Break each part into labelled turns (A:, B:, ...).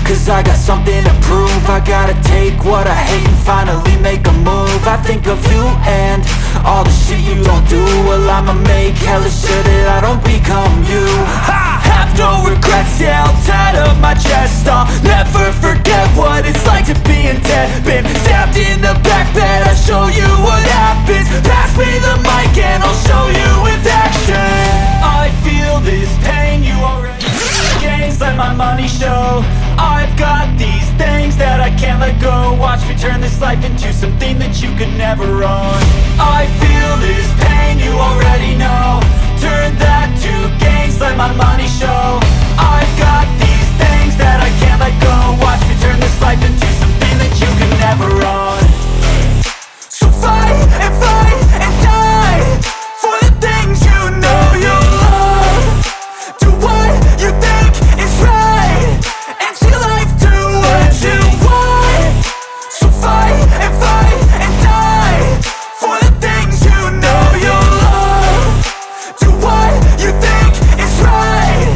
A: cause I got something to prove. I gotta take what I hate and finally make a move. I think of you and all the shit you don't do. Well, I'ma make hella sure that I don't become you. I have no regrets, yeah, I'll tie up my chest. I'll never forget what it's like to be in debt. Been stabbed in the back bed, I'll show you what happens. Pass me the mic and I'll show you with action. I feel this pain, you already gains, let my money show. I've got these things that I can't let go. Watch me turn this life into something that you could never own. I feel this pain, you already know. Turn that to gains, let my money show. I've got these things that I can't let go. Watch me turn this life into something that you could never own. So fight and die for the things you know you love. Do what you think is right and see life do what you want. So fight and die for the things you know you love. Do what you think is right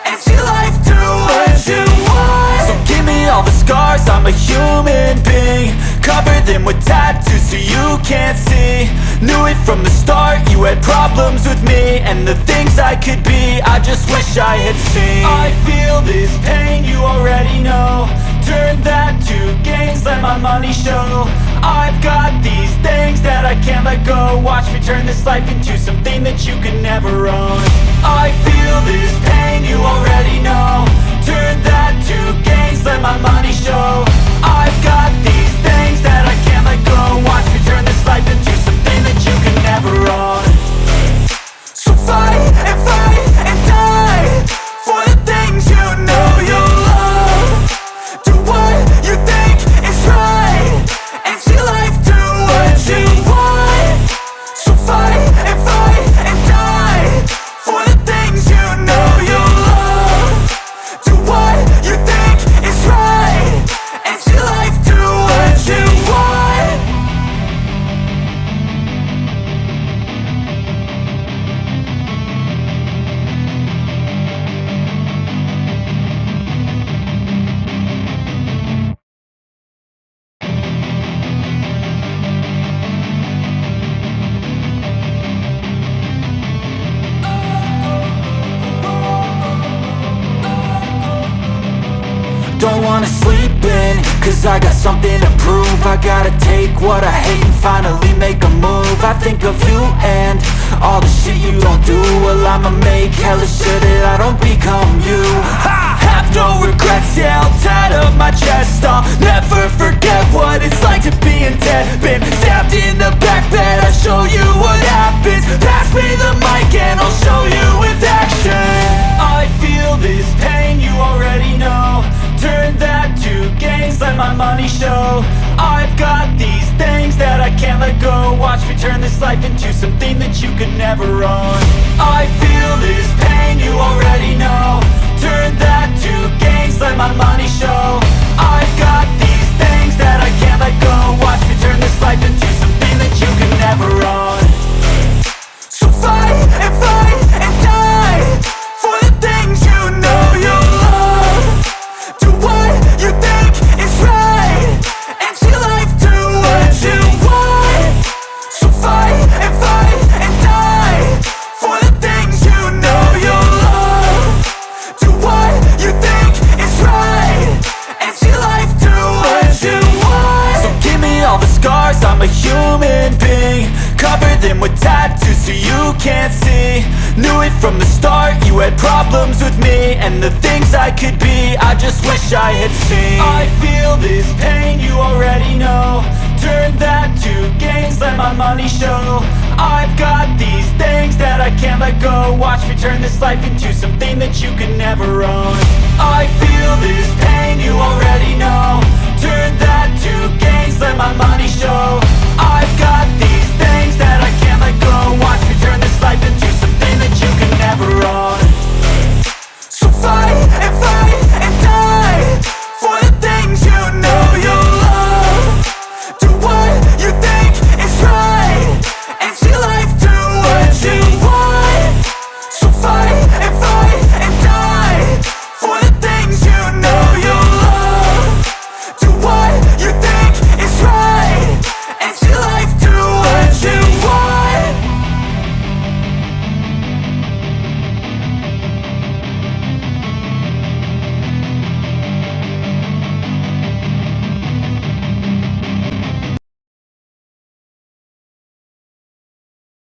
A: and see life do what you want. So give me all the scars, I'm a human being. Cover them with tattoos so you can't see. Knew it from the start, you had problems with me and the things I could be, I just wish I had seen. I feel this pain, you already know. Turn that to gains, let my money show. I've got these things that I can't let go. Watch me turn this life into something that you could never own. I feel this pain, you already know. Turn that to gains, let my money show. I've got these things that I can't let go. Watch me turn this life into something that you can never own. So fight and die for the things you know you love. Do what you think is right and see life do what you want. So fight and die for the things you know you love. Do what you think is right and see life do what you want. Don't wanna sleep in, cause I got something to prove. I gotta take what I hate and finally make a move. I think of you and all the shit you don't do. Well, I'ma make hella sure that I don't become you. I have no regrets, yeah, I'll tie up my chest. I'll never forget what it's like to be in debt. Been stabbed in the back bed, I'll show you what happens. Pass me the mic and I'll show you with action. I feel this pain, you already know. Turn that to gains, let my money show. I've got these things that I can't let go. Watch me turn this life into something that you could never own. I feel this pain, you already know. Turn that to gains, let my money show. I've got these things that I can't let go. Watch me turn this life into something that you could never own. So fight and die for the things you know you love. Do what you think is right and see life do what you want. So fight and die for the things you know you love. Do what you think is right and see life do what you want. So give me all the scars, I'm a human being. Cover them with tattoos so you can't see. Knew it from the start, you had problems with me and the things I could be, I just wish I had seen. I feel this pain, you already know. Turn that to gains, let my money show. I've got these things that I can't let go. Watch me turn this life into something that you can never own. I feel this pain, you already know. Turn